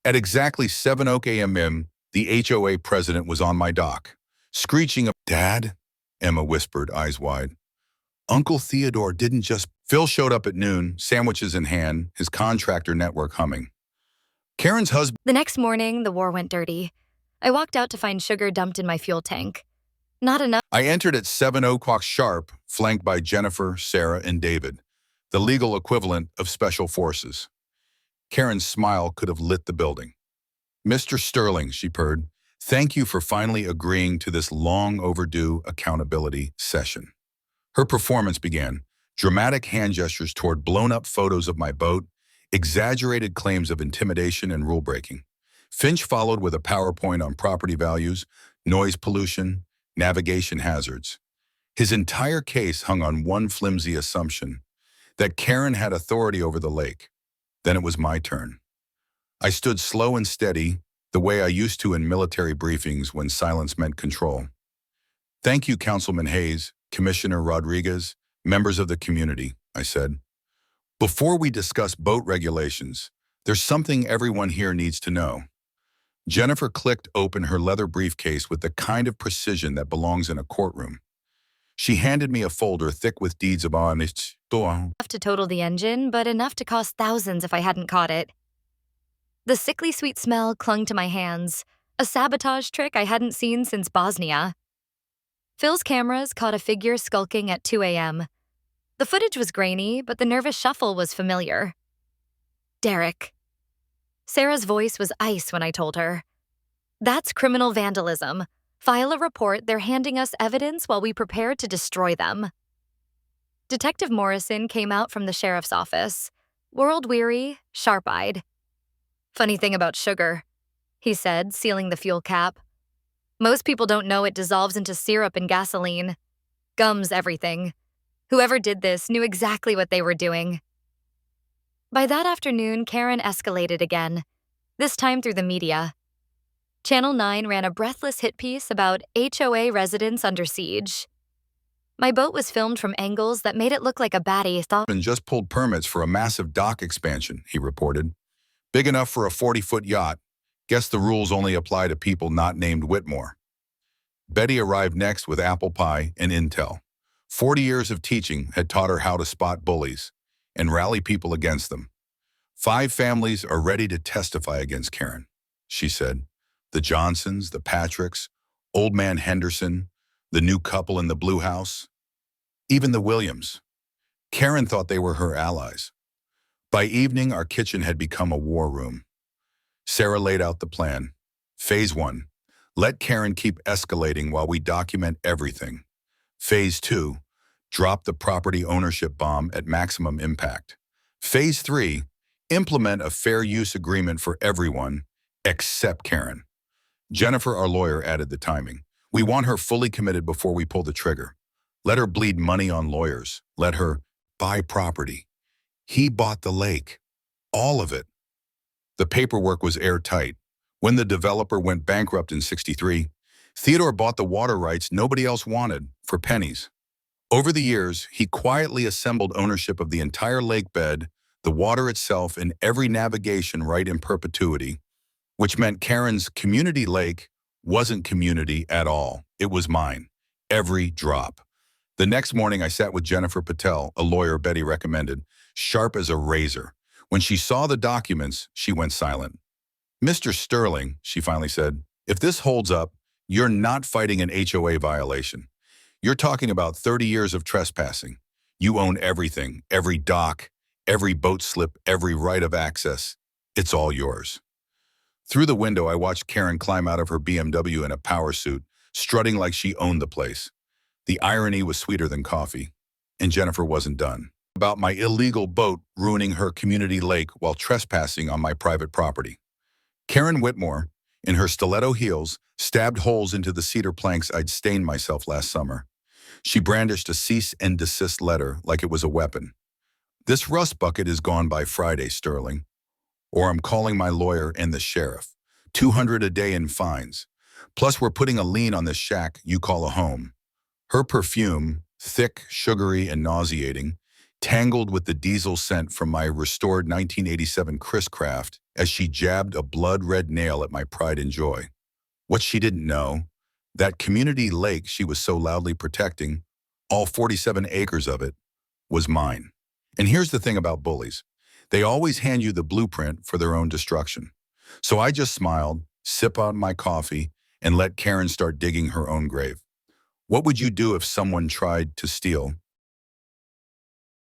At exactly 7 a.m., the HOA president was on my dock, screeching, "Dad?" Emma whispered, eyes wide. Uncle Theodore didn't just... Phil showed up at noon, sandwiches in hand, his contractor network humming. Karen's husband... The next morning, the war went dirty. I walked out to find sugar dumped in my fuel tank. Not enough. I entered at 7 o'clock sharp, flanked by Jennifer, Sarah, and David, the legal equivalent of special forces. Karen's smile could have lit the building. "Mr. Sterling," she purred, "thank you for finally agreeing to this long overdue accountability session." Her performance began, dramatic hand gestures toward blown-up photos of my boat, exaggerated claims of intimidation and rule-breaking. Finch followed with a PowerPoint on property values, noise pollution, navigation hazards. His entire case hung on one flimsy assumption, that Karen had authority over the lake. Then it was my turn. I stood slow and steady, the way I used to in military briefings when silence meant control. "Thank you, Councilman Hayes, Commissioner Rodriguez, members of the community," I said. "Before we discuss boat regulations, there's something everyone here needs to know." Jennifer clicked open her leather briefcase with the kind of precision that belongs in a courtroom. She handed me a folder thick with deeds of honest. Enough to total the engine, but enough to cost thousands if I hadn't caught it. The sickly sweet smell clung to my hands, a sabotage trick I hadn't seen since Bosnia. Phil's cameras caught a figure skulking at 2 a.m. The footage was grainy, but the nervous shuffle was familiar. Derek. Sarah's voice was ice when I told her. "That's criminal vandalism. File a report, they're handing us evidence while we prepare to destroy them." Detective Morrison came out from the sheriff's office, world-weary, sharp-eyed. "Funny thing about sugar," he said, sealing the fuel cap. "Most people don't know it dissolves into syrup and gasoline. Gums everything. Whoever did this knew exactly what they were doing." By that afternoon, Karen escalated again, this time through the media. Channel 9 ran a breathless hit piece about HOA residents under siege. My boat was filmed from angles that made it look like a baddie thought. "And just pulled permits for a massive dock expansion," he reported. "Big enough for a 40-foot yacht. Guess the rules only apply to people not named Whitmore." Betty arrived next with apple pie and intel. 40 years of teaching had taught her how to spot bullies and rally people against them. "5 families are ready to testify against Karen," she said. "The Johnsons, the Patricks, Old Man Henderson, the new couple in the blue house, even the Williams." Karen thought they were her allies. By evening, our kitchen had become a war room. Sarah laid out the plan. Phase 1, let Karen keep escalating while we document everything. Phase 2, drop the property ownership bomb at maximum impact. Phase 3, implement a fair use agreement for everyone except Karen. Jennifer, our lawyer, added the timing. "We want her fully committed before we pull the trigger. Let her bleed money on lawyers. Let her buy property. He bought the lake. All of it." The paperwork was airtight. When the developer went bankrupt in '63, Theodore bought the water rights nobody else wanted for pennies. Over the years, he quietly assembled ownership of the entire lake bed, the water itself, and every navigation right in perpetuity, which meant Karen's community lake wasn't community at all. It was mine. Every drop. The next morning, I sat with Jennifer Patel, a lawyer Betty recommended, sharp as a razor. When she saw the documents, she went silent. "Mr. Sterling," she finally said, "if this holds up, you're not fighting an HOA violation. You're talking about 30 years of trespassing. You own everything, every dock, every boat slip, every right of access. It's all yours." Through the window, I watched Karen climb out of her BMW in a power suit, strutting like she owned the place. The irony was sweeter than coffee. And Jennifer wasn't done. About my illegal boat ruining her community lake while trespassing on my private property. Karen Whitmore, in her stiletto heels, stabbed holes into the cedar planks I'd stained myself last summer. She brandished a cease-and-desist letter like it was a weapon. "This rust bucket is gone by Friday, Sterling. Or I'm calling my lawyer and the sheriff. 200 a day in fines. Plus we're putting a lien on this shack you call a home." Her perfume, thick, sugary, and nauseating, tangled with the diesel scent from my restored 1987 Chriscraft, as she jabbed a blood-red nail at my pride and joy. What she didn't know, that community lake she was so loudly protecting, all 47 acres of it, was mine. And here's the thing about bullies. They always hand you the blueprint for their own destruction. So I just smiled, sipped on my coffee, and let Karen start digging her own grave. What would you do if someone tried to steal